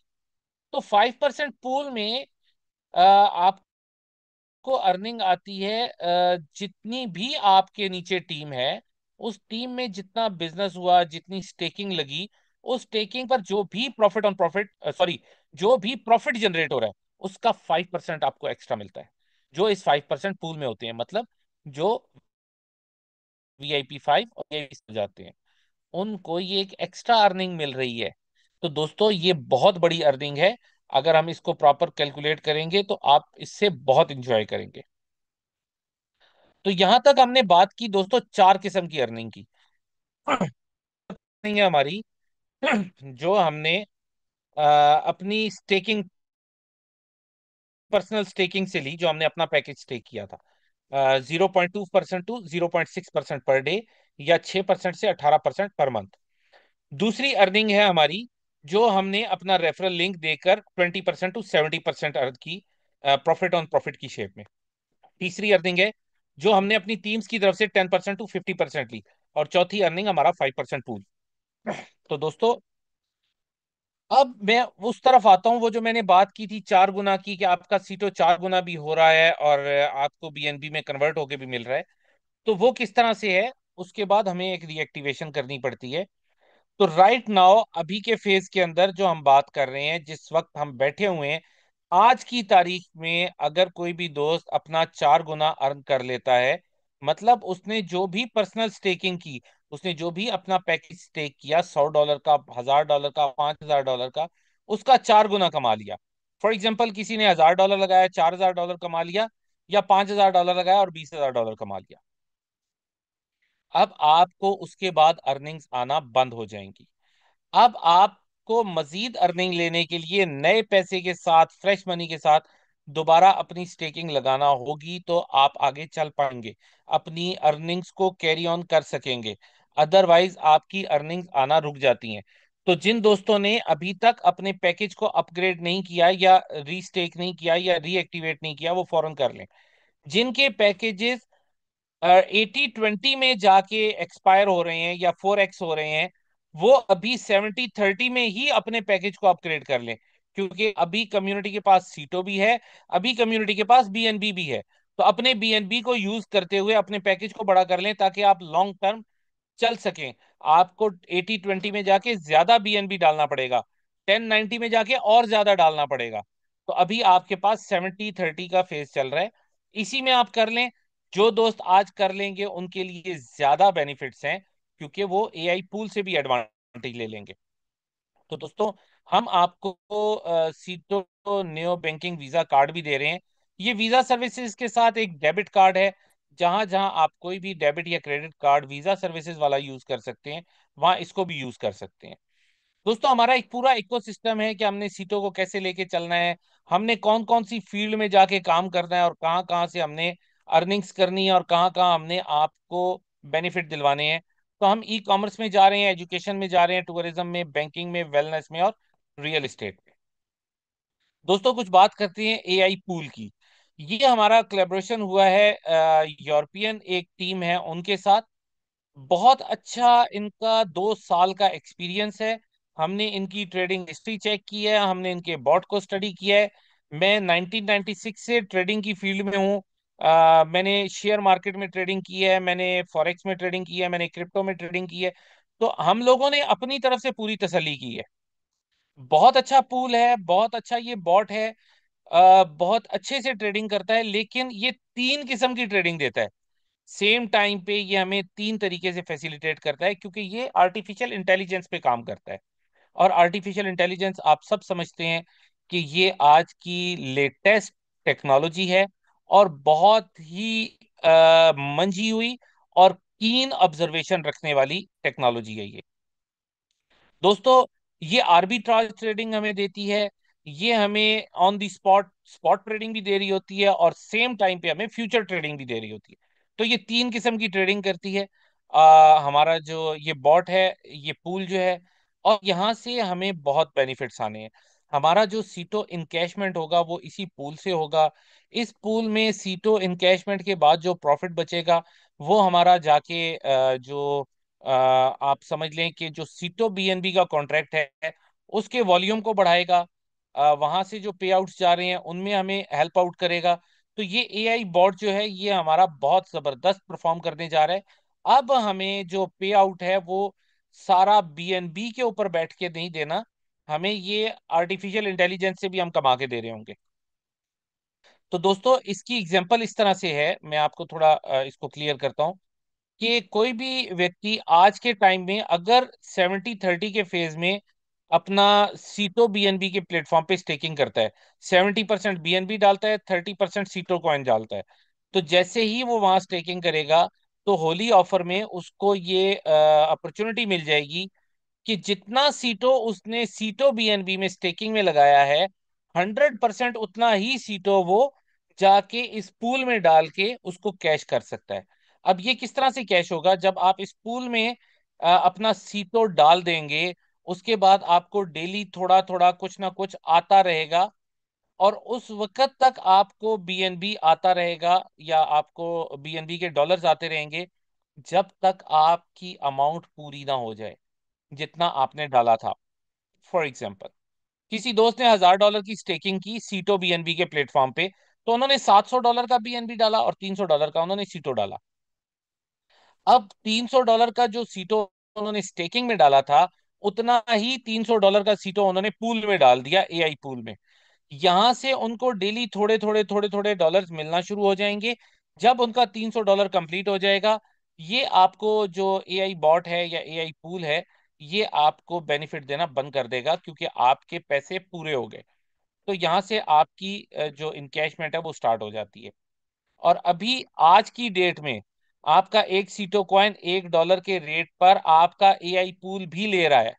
तो 5% पूल में आपको अर्निंग आती है, जितनी भी आपके नीचे टीम है, उस टीम में जितना बिजनेस हुआ, जितनी स्टेकिंग लगी, उस स्टेकिंग पर जो भी प्रॉफिट ऑन प्रॉफिट, सॉरी, जो भी प्रॉफिट जनरेट हो रहा है, उसका 5% आपको एक्स्ट्रा मिलता है, जो इस 5% पूल में होते हैं। मतलब जो VIP 5 और VIP हो जाते हैं, उनको ये एक एक्स्ट्रा अर्निंग मिल रही है। तो दोस्तों, ये बहुत बड़ी अर्निंग है। अगर हम इसको प्रॉपर कैलकुलेट करेंगे, तो आप इससे बहुत इंजॉय करेंगे। तो यहां तक हमने बात की दोस्तों 4 किस्म की अर्निंग की। अर्निंग है हमारी जो हमने अपनी स्टेकिंग, पर्सनल स्टेकिंग से ली, जो हमने अपना पैकेज स्टेक किया था, 0.2% to 0.6% पर डे, या 6% से 18% पर मंथ। दूसरी अर्निंग है हमारी, जो हमने अपना रेफरल लिंक देकर 20% to 70% अर्न की, प्रॉफिट ऑन प्रॉफिट की शेप में। तीसरी अर्निंग है जो हमने अपनी टीम्स की तरफ से 10% to 50% ली। और चौथी अर्निंग हमारा 5% पूल। तो दोस्तों, अब मैं उस तरफ आता हूँ, वो जो मैंने बात की थी 4 गुना की, कि आपका सीटो 4 गुना भी हो रहा है और आपको बीएनबी में कन्वर्ट होके भी मिल रहा है। तो वो किस तरह से है, उसके बाद हमें एक रीएक्टिवेशन करनी पड़ती है। तो राइट नाउ, अभी के फेज के अंदर जो हम बात कर रहे हैं, जिस वक्त हम बैठे हुए हैं, आज की तारीख में अगर कोई भी दोस्त अपना 4 गुना अर्न कर लेता है, मतलब उसने जो भी पर्सनल स्टेकिंग की, उसने जो भी अपना पैकेज स्टेक किया, $100 का, $1000 का, $5000 का, उसका 4 गुना कमा लिया। फॉर एग्जाम्पल, किसी ने $1000 लगाया, $4000 कमा लिया, या $5000 लगाया और $20000 कमा लिया। अब आपको उसके बाद अर्निंग्स आना बंद हो जाएंगी। अब आपको मजीद अर्निंग लेने के लिए नए पैसे के साथ, फ्रेश मनी के साथ दोबारा अपनी स्टेकिंग लगाना होगी, तो आप आगे चल पाएंगे, अपनी अर्निंग्स को कैरी ऑन कर सकेंगे। अदरवाइज आपकी अर्निंग्स आना रुक जाती हैं। तो जिन दोस्तों ने अभी तक अपने पैकेज को अपग्रेड नहीं किया या रीस्टेक नहीं किया या रीएक्टिवेट नहीं किया, वो फौरन कर लें। जिनके पैकेजेस 80-20 में जाके एक्सपायर हो रहे हैं या 4x हो रहे हैं, वो अभी 70-30 में ही अपने पैकेज को अपग्रेड कर लें, क्योंकि अभी कम्युनिटी के पास सीटो भी है, अभी कम्युनिटी के पास बीएनबी भी है। तो अपने बीएनबी को यूज करते हुए अपने पैकेज को बड़ा कर लें, ताकि आप लॉन्ग टर्म चल सकें। आपको 80-20 में जाके ज्यादा बीएनबी डालना पड़ेगा, 10-90 में जाके और ज्यादा डालना पड़ेगा। तो अभी आपके पास 70-30 का फेज चल रहा है, इसी में आप कर लें। जो दोस्त आज कर लेंगे उनके लिए ज्यादा बेनिफिट्स हैं, क्योंकि वो एआई पूल से भी एडवांटेज ले लेंगे। तो दोस्तों, हम आपको सीटो नियो बैंकिंग वीजा कार्ड भी दे रहे हैं। ये वीजा सर्विसेज के साथ एक डेबिट कार्ड है। जहां जहां आप कोई भी डेबिट या क्रेडिट कार्ड वीजा सर्विसेज वाला यूज कर सकते हैं, वहां इसको भी यूज कर सकते हैं। दोस्तों, हमारा एक पूरा इकोसिस्टम है कि हमने सीटों को कैसे लेके चलना है, हमने कौन कौन सी फील्ड में जाके काम करना है, और कहाँ कहाँ से हमने अर्निंग्स करनी है, और कहाँ कहाँ हमने आपको बेनिफिट दिलवाने हैं। तो हम ई कॉमर्स में जा रहे हैं, एजुकेशन में जा रहे हैं, टूरिज्म में, बैंकिंग में, वेलनेस में, और रियल एस्टेट में। दोस्तों, कुछ बात करते हैं एआई पूल की। ये हमारा कोलैबोरेशन हुआ है यूरोपियन एक टीम है उनके साथ। बहुत अच्छा इनका 2 साल का एक्सपीरियंस है। हमने इनकी ट्रेडिंग हिस्ट्री चेक की है, हमने इनके बॉट को स्टडी किया है। मैं 1996 से ट्रेडिंग की फील्ड में हूँ। मैंने शेयर मार्केट में ट्रेडिंग की है, मैंने फॉरेक्स में ट्रेडिंग की है, मैंने क्रिप्टो में ट्रेडिंग की है। तो हम लोगों ने अपनी तरफ से पूरी तसल्ली की है। बहुत अच्छा पूल है, बहुत अच्छा ये बॉट है। बहुत अच्छे से ट्रेडिंग करता है, लेकिन ये 3 किस्म की ट्रेडिंग देता है। सेम टाइम पे ये हमें 3 तरीके से फैसिलिटेट करता है, क्योंकि ये आर्टिफिशियल इंटेलिजेंस पे काम करता है। और आर्टिफिशियल इंटेलिजेंस आप सब समझते हैं कि ये आज की लेटेस्ट टेक्नोलॉजी है, और बहुत ही मंझी हुई और कीन ऑब्जर्वेशन रखने वाली टेक्नोलॉजी है ये। दोस्तों, ये आर्बिट्राज ट्रेडिंग हमें देती है। ये हमें on the spot spot trading भी दे रही होती है, और सेम टाइम पे हमें फ्यूचर ट्रेडिंग भी दे रही होती है। तो ये 3 किस्म की ट्रेडिंग करती है। हमारा जो ये बॉट है, ये पूल जो है, और यहाँ से हमें बहुत बेनिफिट्स आने हैं। हमारा जो सीटो इनकैशमेंट होगा वो इसी पूल से होगा। इस पूल में सीटो इनकैशमेंट के बाद जो प्रॉफिट बचेगा, वो हमारा जाके जो आप समझ लें कि जो सीटो बीएनबी का कॉन्ट्रैक्ट है, उसके वॉल्यूम को बढ़ाएगा। वहां से जो पे आउट्स जा रहे हैं उनमें हमें हेल्प आउट करेगा। तो ये एआई बॉट जो है, ये हमारा बहुत जबरदस्त परफॉर्म करने जा रहा है। अब हमें जो पे आउट है वो सारा बीएनबी के ऊपर बैठ के नहीं देना, हमें ये आर्टिफिशियल इंटेलिजेंस से भी हम कमा के दे रहे होंगे। तो दोस्तों, इसकी एग्जांपल इस तरह से है, मैं आपको थोड़ा इसको क्लियर करता हूँ कि कोई भी व्यक्ति आज के टाइम में अगर 70-30 के फेज में अपना सीटो बीएनबी के प्लेटफॉर्म पे स्टेकिंग करता है, 70% बीएनबी डालता है, 30% सीटो कॉइन डालता है। तो जैसे ही वो वहां स्टेकिंग करेगा, तो होली ऑफर में उसको ये अपॉर्चुनिटी मिल जाएगी कि जितना सीटो उसने सीटो बीएनबी में स्टेकिंग में लगाया है, 100% उतना ही सीटो वो जाके इस पूल में डाल के उसको कैश कर सकता है। अब ये किस तरह से कैश होगा? जब आप इस पूल में अपना सीटो डाल देंगे, उसके बाद आपको डेली थोड़ा थोड़ा कुछ ना कुछ आता रहेगा, और उस वक्त तक आपको बीएनबी आता रहेगा, या आपको बीएनबी के डॉलर्स आते रहेंगे, जब तक आपकी अमाउंट पूरी ना हो जाए जितना आपने डाला था। फॉर एग्जाम्पल, किसी दोस्त ने $1000 की स्टेकिंग की सीटो बीएनबी के प्लेटफॉर्म पे, तो उन्होंने $700 का बीएनबी डाला और $300 का उन्होंने सीटो डाला। अब $300 का जो सीटो उन्होंने स्टेकिंग में डाला था, उतना ही $300 का सीटो उन्होंने पूल में डाल दिया, एआई पूल में। यहां से उनको डेली थोड़े थोड़े थोड़े थोड़े डॉलर्स मिलना शुरू हो जाएंगे। जब उनका $300 कंप्लीट हो जाएगा, ये आपको जो एआई बॉट है या एआई पूल है, ये आपको बेनिफिट देना बंद कर देगा, क्योंकि आपके पैसे पूरे हो गए। तो यहाँ से आपकी जो इनकैशमेंट है वो स्टार्ट हो जाती है। और अभी आज की डेट में आपका एक सीटो कॉइन $1 के रेट पर आपका एआई पूल भी ले रहा है।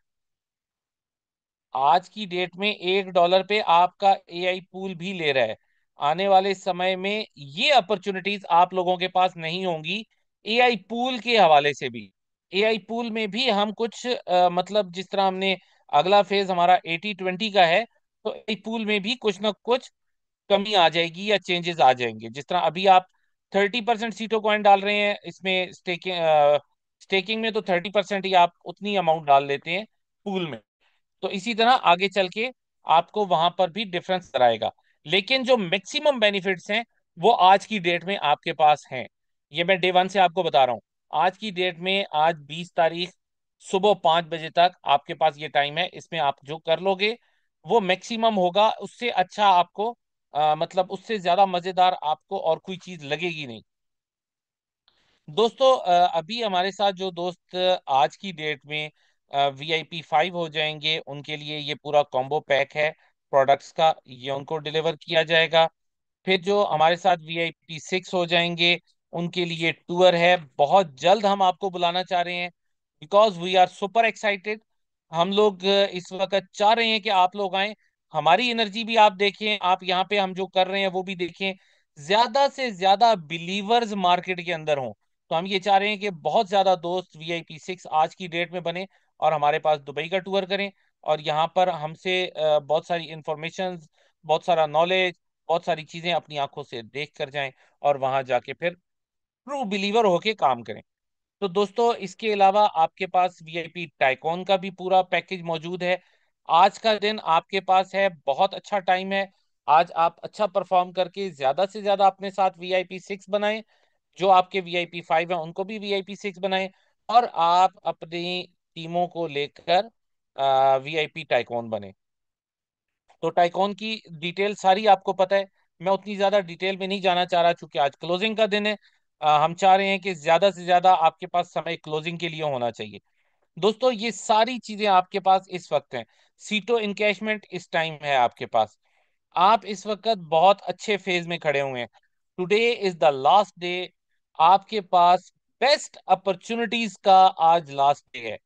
आज की डेट में $1 पे आपका एआई पूल भी ले रहा है। आने वाले समय में ये अपॉर्चुनिटीज आप लोगों के पास नहीं होंगी, एआई पूल के हवाले से भी। एआई पूल में भी हम कुछ मतलब जिस तरह हमने अगला फेज हमारा 80-20 का है, तो पूल में भी कुछ ना कुछ कमी आ जाएगी या चेंजेस आ जाएंगे। जिस तरह अभी आप 30% सीटों कॉइन डाल रहे हैं इसमें स्टेकिंग में, तो 30% ही आप उतनी अमाउंट डाल लेते हैं पूल में। तो इसी तरह आगे चल के आपको वहां पर भी डिफरेंस कराएगा। लेकिन जो मैक्सिमम बेनिफिट्स हैं वो आज की डेट में आपके पास हैं। ये मैं डे वन से आपको बता रहा हूँ। आज की डेट में, आज 20 तारीख, सुबह 5 बजे तक आपके पास ये टाइम है। इसमें आप जो कर लोगे वो मैक्सिमम होगा। उससे अच्छा आपको मतलब उससे ज्यादा मजेदार आपको और कोई चीज लगेगी नहीं। दोस्तों अभी हमारे साथ जो दोस्त आज की डेट में VIP 5 हो जाएंगे, उनके लिए ये पूरा कॉम्बो पैक है प्रोडक्ट्स का, ये उनको डिलीवर किया जाएगा। फिर जो हमारे साथ VIP 6 हो जाएंगे, उनके लिए टूर है। बहुत जल्द हम आपको बुलाना चाह रहे हैं, because we are super excited. हम लोग इस वक्त चाह रहे हैं कि आप लोग आए, हमारी एनर्जी भी आप देखें, आप यहाँ पे हम जो कर रहे हैं वो भी देखें। ज्यादा से ज्यादा बिलीवर्स मार्केट के अंदर हों। तो हम ये चाह रहे हैं कि बहुत ज्यादा दोस्त VIP 6 आज की डेट में बने और हमारे पास दुबई का टूर करें, और यहाँ पर हमसे बहुत सारी इंफॉर्मेशन, बहुत सारा नॉलेज, बहुत सारी चीजें अपनी आंखों से देख कर जाएं, और वहां जाके फिर ट्रू बिलीवर होके काम करें। तो दोस्तों इसके अलावा आपके पास VIP टाइकॉन का भी पूरा पैकेज मौजूद है। आज का दिन आपके पास है, बहुत अच्छा टाइम है। आज आप अच्छा परफॉर्म करके ज्यादा से ज्यादा अपने साथ VIP 6 बनाएं। जो आपके VIP 5 है उनको भी VIP 6 बनाएं, और आप अपनी टीमों को लेकर VIP टाइकॉन बने। तो टाइकॉन की डिटेल सारी आपको पता है, मैं उतनी ज्यादा डिटेल में नहीं जाना चाह रहा, क्योंकि आज क्लोजिंग का दिन है। हम चाह रहे हैं कि ज्यादा से ज्यादा आपके पास समय क्लोजिंग के लिए होना चाहिए। दोस्तों ये सारी चीजें आपके पास इस वक्त हैं। सीटो इनकैशमेंट इस टाइम है आपके पास। आप इस वक्त बहुत अच्छे फेज में खड़े हुए हैं। Today is the last day. आपके पास बेस्ट अपॉर्चुनिटीज का आज लास्ट डे है।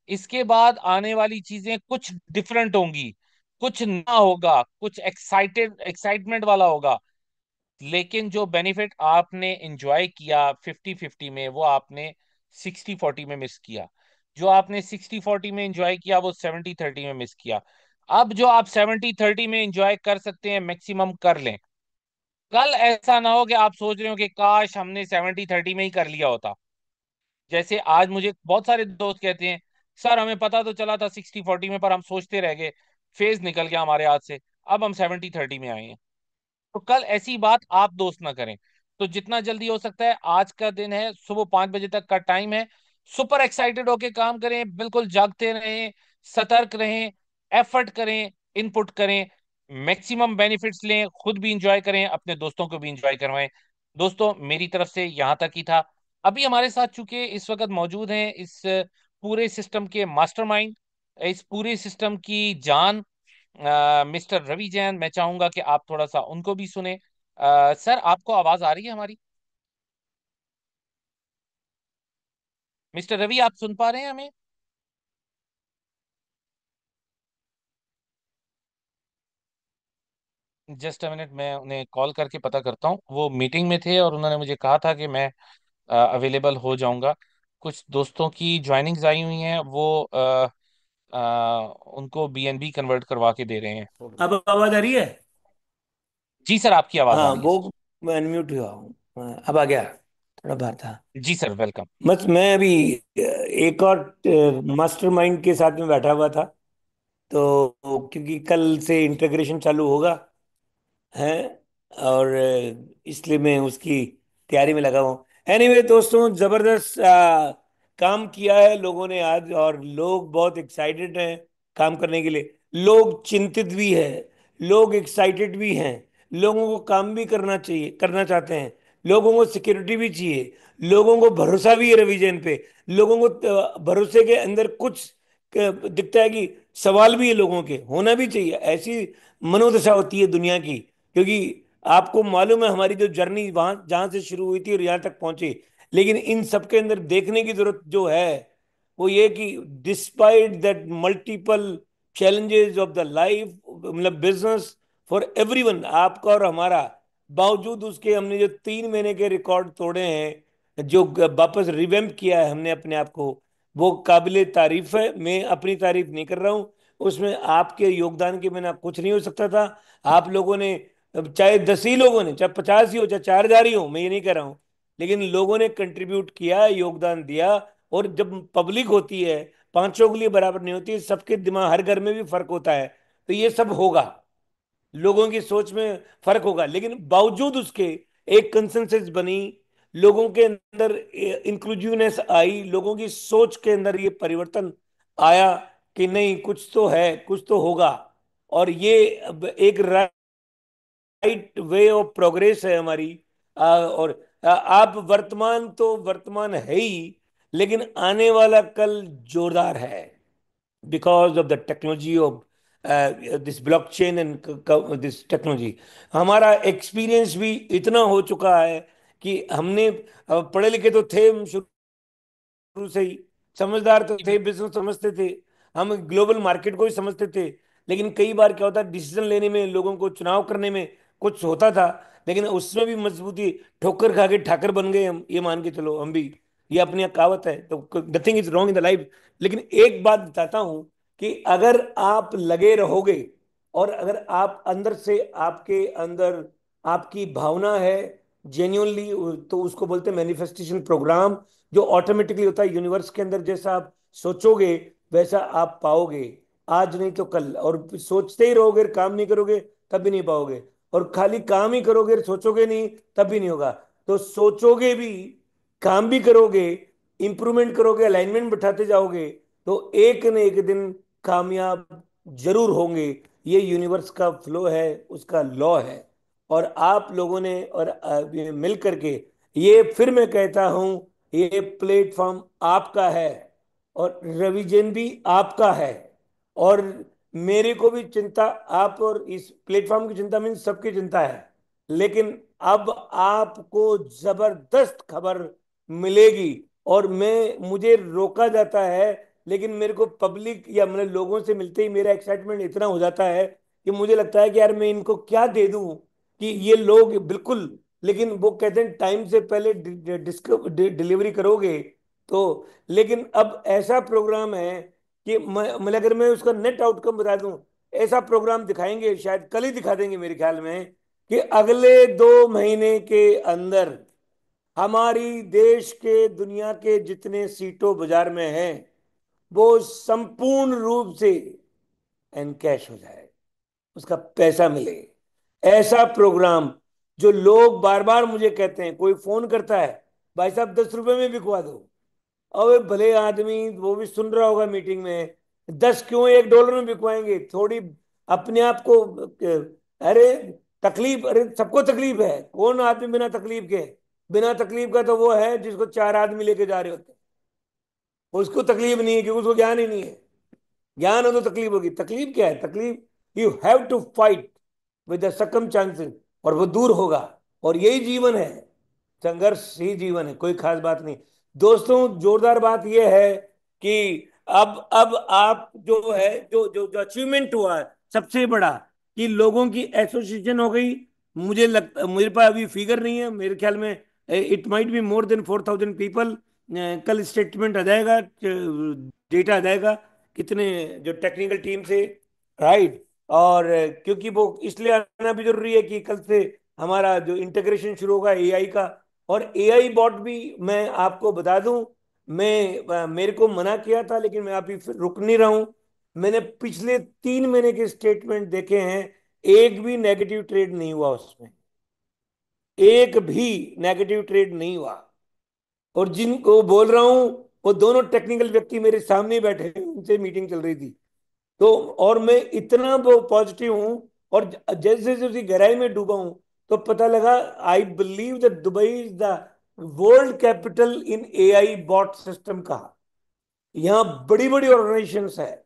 इसके बाद आने वाली चीजें कुछ डिफरेंट होंगी, कुछ नया होगा, कुछ एक्साइटमेंट वाला होगा। लेकिन जो बेनिफिट आपने एंजॉय किया 50-50 में, वो आपने 60-40 में मिस किया। जो आपने 60-40 में एंजॉय किया वो 70-30 में मिस किया। अब जो आप 70-30 में एंजॉय कर सकते हैं मैक्सिमम कर लें। कल ऐसा ना हो कि आप सोच रहे हो कि काश हमने 70-30 में ही कर लिया होता। जैसे आज मुझे बहुत सारे दोस्त कहते हैं, सर हमें पता तो चला था 60-40 में, पर हम सोचते रह गए, फेज निकल गया हमारे हाथ से, अब हम 70-30 में आए हैं। तो कल ऐसी बात आप दोस्त ना करें। तो जितना जल्दी हो सकता है, आज का दिन है, सुबह 5 बजे तक का टाइम है। सुपर एक्साइटेड होके काम करें, बिल्कुल जागते रहें, सतर्क रहें, एफर्ट करें, इनपुट करें, मैक्सिमम बेनिफिट्स लें, खुद भी इंजॉय करें, अपने दोस्तों को भी इंजॉय करवाएं। दोस्तों मेरी तरफ से यहाँ तक ही था। अभी हमारे साथ चूंकि इस वक्त मौजूद हैं इस पूरे सिस्टम के मास्टरमाइंड, इस पूरे सिस्टम की जान, मिस्टर रवि जैन, मैं चाहूंगा कि आप थोड़ा सा उनको भी सुने। सर आपको आवाज आ रही है हमारी? मिस्टर रवि आप सुन पा रहे हैं हमें? जस्ट अ मिनट, मैं उन्हें कॉल करके पता करता हूँ। वो मीटिंग में थे और उन्होंने मुझे कहा था कि मैं अवेलेबल हो जाऊंगा। कुछ दोस्तों की ज्वाइनिंग्स आई हुई हैं, वो उनको BNB कन्वर्ट करवा के दे रहे हैं। अब आवाज आ रही है। जी सर, आपकी आवाज आ हाँ रही है वो सर। मैं अनम्यूट हुआ हूँ। हाँ, अब आ गया। थोड़ा बाहर था। जी सर, वेलकम। बस मैं अभी एक और मास्टरमाइंड के साथ में बैठा हुआ था। तो क्योंकि कल से इंटीग्रेशन चालू होगा है, और इसलिए मैं उसकी तैयारी में लगा हूँ। एनीवे दोस्तों, जबरदस्त काम किया है लोगों ने आज, और लोग बहुत एक्साइटेड हैं काम करने के लिए। लोग चिंतित भी है, लोग एक्साइटेड भी हैं। लोगों को काम भी करना चाहिए, करना चाहते हैं। लोगों को सिक्योरिटी भी चाहिए। लोगों को भरोसा भी है रिवीजन पे। लोगों को भरोसे के अंदर कुछ दिखता है कि सवाल भी है, लोगों के होना भी चाहिए। ऐसी मनोदशा होती है दुनिया की। क्योंकि आपको मालूम है हमारी जो जर्नी वहां जहां से शुरू हुई थी और यहाँ तक पहुंची। लेकिन इन सब के अंदर देखने की जरूरत जो है वो ये कि despite that multiple challenges of the life, मतलब बिजनेस फॉर एवरीवन, आपका और हमारा, बावजूद उसके हमने जो 3 महीने के रिकॉर्ड तोड़े हैं, जो वापस रिवेम्प किया है हमने अपने आप को, वो काबिले तारीफ है। मैं अपनी तारीफ नहीं कर रहा हूँ, उसमें आपके योगदान के बिना कुछ नहीं हो सकता था। आप लोगों ने, अब चाहे 10 ही लोगों ने, चाहे 50 ही हो, चाहे 4,000 ही हो, मैं ये नहीं कह रहा हूँ, लेकिन लोगों ने कंट्रीब्यूट किया, योगदान दिया। और जब पब्लिक होती है, 500 के लिए बराबर नहीं होती, सबके दिमाग, हर घर में भी फर्क होता है। तो ये सब होगा, लोगों की सोच में फर्क होगा, लेकिन बावजूद उसके एक कंसेंसस बनी, लोगों के अंदर इंक्लूसिवनेस आई, लोगों की सोच के अंदर ये परिवर्तन आया कि नहीं, कुछ तो है, कुछ तो होगा। और ये अब एक राइट वे ऑफ प्रोग्रेस है हमारी। और आप वर्तमान तो वर्तमान है ही, लेकिन आने वाला कल जोरदार है, because of the technology of this blockchain and this technology। हमारा एक्सपीरियंस भी इतना हो चुका है कि हमने, पढ़े लिखे तो थे हम शुरू से ही, समझदार तो थे, बिजनेस समझते थे, हम ग्लोबल मार्केट को भी समझते थे। लेकिन कई बार क्या होता, डिसीजन लेने में, लोगों को चुनाव करने में कुछ होता था, लेकिन उसमें भी मजबूती, ठोकर खा के ठाकर बन गए हम, ये मान के चलो हम भी। ये अपनी एक कहावत है, तो nothing is wrong in the life. लेकिन एक बात बताता हूं कि अगर आप लगे रहोगे, और अगर आप अंदर से, आपके अंदर आपकी भावना है जेन्युइनली, तो उसको बोलते हैं मैनिफेस्टेशन प्रोग्राम, जो ऑटोमेटिकली होता है यूनिवर्स के अंदर। जैसा आप सोचोगे वैसा आप पाओगे, आज नहीं तो कल। और सोचते ही रहोगे, काम नहीं करोगे, तब भी नहीं पाओगे। और खाली काम ही करोगे, सोचोगे नहीं, तब भी नहीं होगा। तो सोचोगे भी, काम भी करोगे, इंप्रूवमेंट करोगे, अलाइनमेंट बिठाते जाओगे, तो एक न एक दिन कामयाब जरूर होंगे। ये यूनिवर्स का फ्लो है, उसका लॉ है। और आप लोगों ने और ये मिल करके, ये फिर मैं कहता हूं, ये प्लेटफॉर्म आपका है, और रिवीजन भी आपका है। और मेरे को भी चिंता, आप और इस प्लेटफॉर्म की चिंता मीन सबकी चिंता है। लेकिन अब आपको जबरदस्त खबर मिलेगी। और मैं, मुझे रोका जाता है, लेकिन मेरे को पब्लिक या मैंने लोगों से मिलते ही मेरा एक्साइटमेंट इतना हो जाता है कि मुझे लगता है कि यार मैं इनको क्या दे दूं कि ये लोग बिल्कुल। लेकिन वो कहते हैं टाइम से पहले डिलीवरी करोगे तो। लेकिन अब ऐसा प्रोग्राम है कि मैं अगर मैं उसका नेट आउटकम बता दूं, ऐसा प्रोग्राम दिखाएंगे, शायद कल ही दिखा देंगे मेरे ख्याल में, कि अगले 2 महीने के अंदर हमारी देश के, दुनिया के जितने सीटों बाजार में हैं, वो संपूर्ण रूप से एनकैश हो जाए, उसका पैसा मिले। ऐसा प्रोग्राम, जो लोग बार बार मुझे कहते हैं, कोई फोन करता है, भाई साहब 10 रुपए में बिकवा दो। और भले आदमी वो भी सुन रहा होगा मीटिंग में, 10 क्यों, $1 में बिकवाएंगे थोड़ी, अपने आप को अरे तकलीफ, अरे सबको तकलीफ है, कौन आदमी बिना तकलीफ के? बिना तकलीफ का तो वो है जिसको 4 आदमी लेके जा रहे होते हैं, उसको तकलीफ नहीं है क्योंकि उसको ज्ञान ही नहीं है। ज्ञान हो तो तकलीफ होगी। तकलीफ क्या है? तकलीफ, you have to fight with the succumb chances, और वो दूर होगा। और यही जीवन है, संघर्ष ही जीवन है, कोई खास बात नहीं। दोस्तों, जोरदार बात यह है कि अब आप जो है, जो जो जो अचीवमेंट हुआ है सबसे बड़ा, कि लोगों की एसोसिएशन हो गई। मेरे पास अभी फिगर नहीं है, मेरे ख्याल में it might be more than 4,000 people. कल स्टेटमेंट आ जाएगा, डेटा आ जाएगा कितने, जो टेक्निकल टीम से, राइट। और क्योंकि वो इसलिए आना भी जरूरी है कि कल से हमारा जो इंटीग्रेशन शुरू होगा एआई का। और एआई बॉट भी, मैं आपको बता दूं, मैं मेरे को मना किया था, लेकिन मैं अभी फिर रुक नहीं रहा हूं। मैंने पिछले 3 महीने के स्टेटमेंट देखे हैं, एक भी नेगेटिव ट्रेड नहीं हुआ उसमें, एक भी नेगेटिव ट्रेड नहीं हुआ। और जिनको बोल रहा हूं, वो दोनों टेक्निकल व्यक्ति मेरे सामने ही बैठे हैं, उनसे मीटिंग चल रही थी। तो और मैं इतना वो पॉजिटिव हूं। और जैसे जैसे उसी गहराई में डूबा हूं, तो पता लगा, I believe that Dubai is the world capital in AI bot system का। यहाँ बड़ी बड़ी ऑर्गेनाइजेशंस है,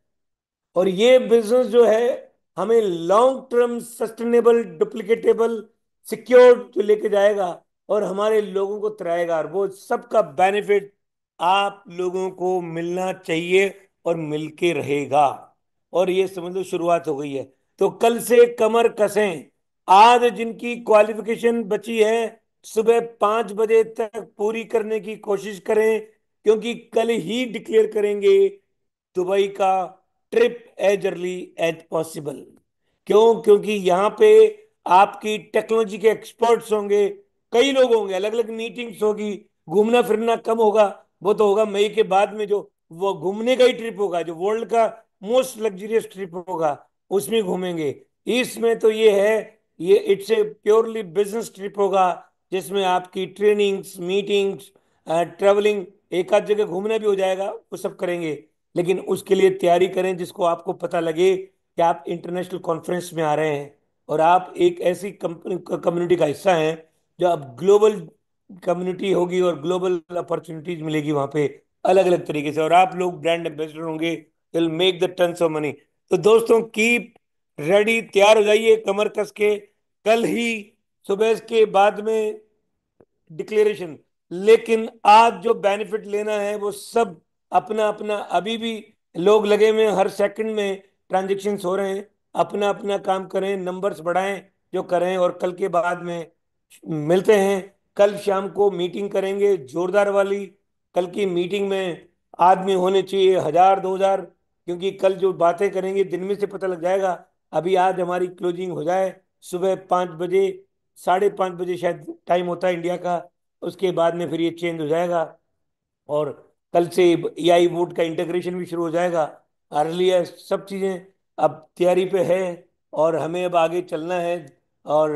और ये बिजनेस जो है, हमें लॉन्ग टर्म सस्टेनेबल, डुप्लीकेटेबल, सिक्योर जो लेके जाएगा, और हमारे लोगों को तराएगा, और वो सबका बेनिफिट आप लोगों को मिलना चाहिए, और मिलके रहेगा। और ये समझ लो शुरुआत हो गई है। तो कल से कमर कसें। आज जिनकी क्वालिफिकेशन बची है, सुबह 5 बजे तक पूरी करने की कोशिश करें, क्योंकि कल ही डिक्लेयर करेंगे दुबई का trip as early as possible. क्यों? क्योंकि यहाँ पे आपकी टेक्नोलॉजी के एक्सपर्ट्स होंगे, कई लोग होंगे, अलग अलग मीटिंग्स होगी, घूमना फिरना कम होगा। वो तो होगा मई के बाद में, जो वो घूमने का ही ट्रिप होगा, जो वर्ल्ड का मोस्ट लग्जरियस ट्रिप होगा, उसमें घूमेंगे। इसमें तो ये है, ये it's a purely business trip होगा, जिसमें आपकी ट्रेनिंग्स, मीटिंग्स, ट्रेवलिंग, एक आध जगह घूमना भी हो जाएगा, वो सब करेंगे। लेकिन उसके लिए तैयारी करें जिसको आपको पता लगे कि आप इंटरनेशनल कॉन्फ्रेंस में आ रहे हैं, और आप एक ऐसी कम्युनिटी का हिस्सा हैं जो अब ग्लोबल कम्युनिटी होगी, और ग्लोबल अपॉर्चुनिटीज मिलेगी वहां पे अलग अलग तरीके से, और आप लोग ब्रांड एम्बेसडर होंगे, will make the tons of money. तो दोस्तों, कीप रेडी, तैयार हो जाइए कमर कस के। कल ही सुबह के बाद में डिक्लेरेशन। लेकिन आज जो बेनिफिट लेना है वो सब अपना अपना, अभी भी लोग लगे हुए हैं, हर सेकंड में ट्रांजेक्शन्स हो रहे हैं, अपना अपना काम करें, नंबर्स बढ़ाएं जो करें, और कल के बाद में मिलते हैं। कल शाम को मीटिंग करेंगे जोरदार वाली। कल की मीटिंग में आदमी होने चाहिए 1000 2000, क्योंकि कल जो बातें करेंगे दिन में से पता लग जाएगा। अभी आज हमारी क्लोजिंग हो जाए सुबह 5 बजे, 5:30 बजे शायद टाइम होता है इंडिया का, उसके बाद में फिर ये चेंज हो जाएगा। और कल से एआई वोट का इंटीग्रेशन भी शुरू हो जाएगा। अर्लियर सब चीजें अब तैयारी पे है, और हमें अब आगे चलना है और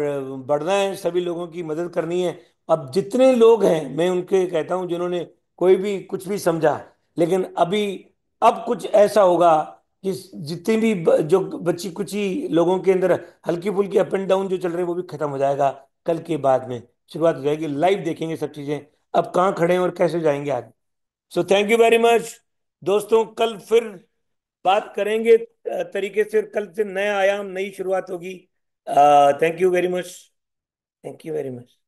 बढ़ना है, सभी लोगों की मदद करनी है। अब जितने लोग हैं, मैं उनके कहता हूं जिन्होंने कोई भी कुछ भी समझा, लेकिन अभी अब कुछ ऐसा होगा कि जितनी भी जो बच्ची कुची लोगों के अंदर हल्की फुल्की अप एंड डाउन जो चल रहे हैं, वो भी खत्म हो जाएगा। कल के बाद में शुरुआत हो जाएगी, लाइव देखेंगे सब चीजें, अब कहाँ खड़े हैं और कैसे जाएंगे आगे। So thank you very much दोस्तों, कल फिर बात करेंगे तरीके से, कल से नया आयाम, नई शुरुआत होगी। Thank you very much. Thank you very much.